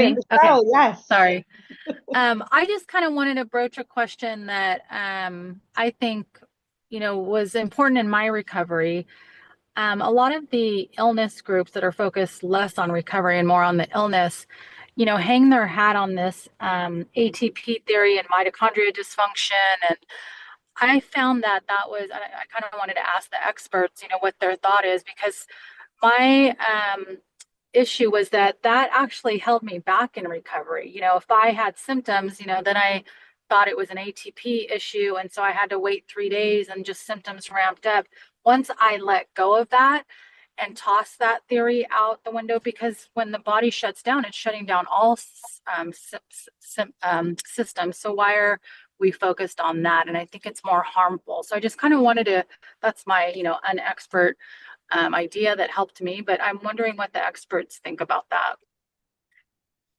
Yeah, Me? Okay, Michelle, yes. sorry. I just kind of wanted to broach a question that I think, was important in my recovery. A lot of the illness groups that are focused less on recovery and more on the illness, hang their hat on this ATP theory and mitochondria dysfunction. And I found that was, I kind of wanted to ask the experts, what their thought is, because my issue was that actually held me back in recovery. If I had symptoms, then I thought it was an ATP issue. And so I had to wait 3 days and just symptoms ramped up. Once I let go of that and toss that theory out the window, because when the body shuts down, it's shutting down all systems. So why are we focused on that? And I think it's more harmful. So I just kind of wanted to, that's my, an expert idea that helped me, but I'm wondering what the experts think about that.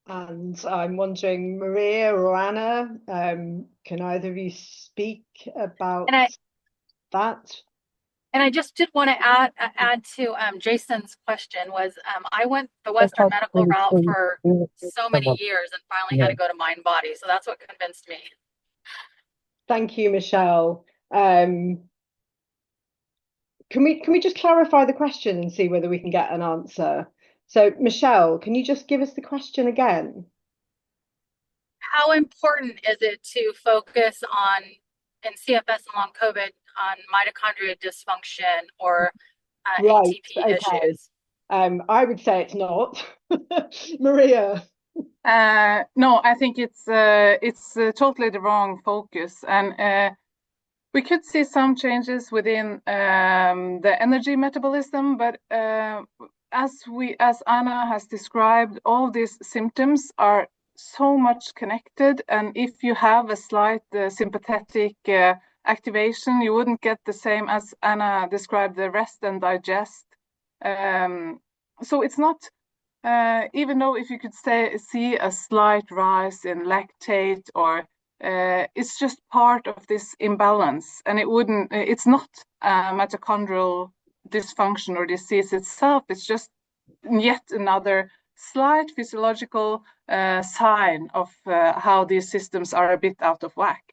And I'm wondering, Maria or Anna, can either of you speak And about I that? and I just did want to add to Jason's question was I went the Western medical route for so many years and finally had to go to mind body. So that's what convinced me. Thank you, Michelle. Can we just clarify the question and see whether we can get an answer? So, Michelle, can you just give us the question again? How important is it to focus on in CFS and long COVID on mitochondrial dysfunction or Right, ATP okay. issues? I would say it's not. Maria. No, I think it's totally the wrong focus, and we could see some changes within the energy metabolism, but as Anna has described, all these symptoms are so much connected, and if you have a slight sympathetic activation, you wouldn't get the same as Anna described, the rest and digest. So it's not. Even though if you could see a slight rise in lactate, or it's just part of this imbalance, and it's not mitochondrial dysfunction or disease itself. It's just yet another slight physiological sign of how these systems are a bit out of whack.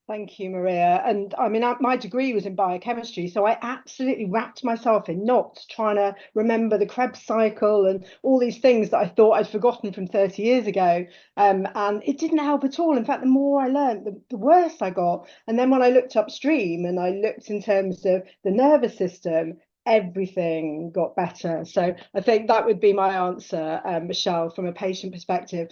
Thank you, Maria. And I mean, my degree was in biochemistry, so I absolutely wrapped myself in knots trying to remember the Krebs cycle and all these things that I thought I'd forgotten from 30 years ago. And it didn't help at all. In fact, the more I learned, the worse I got. And then when I looked upstream and I looked in terms of the nervous system, everything got better. So I think that would be my answer, Michelle, from a patient perspective.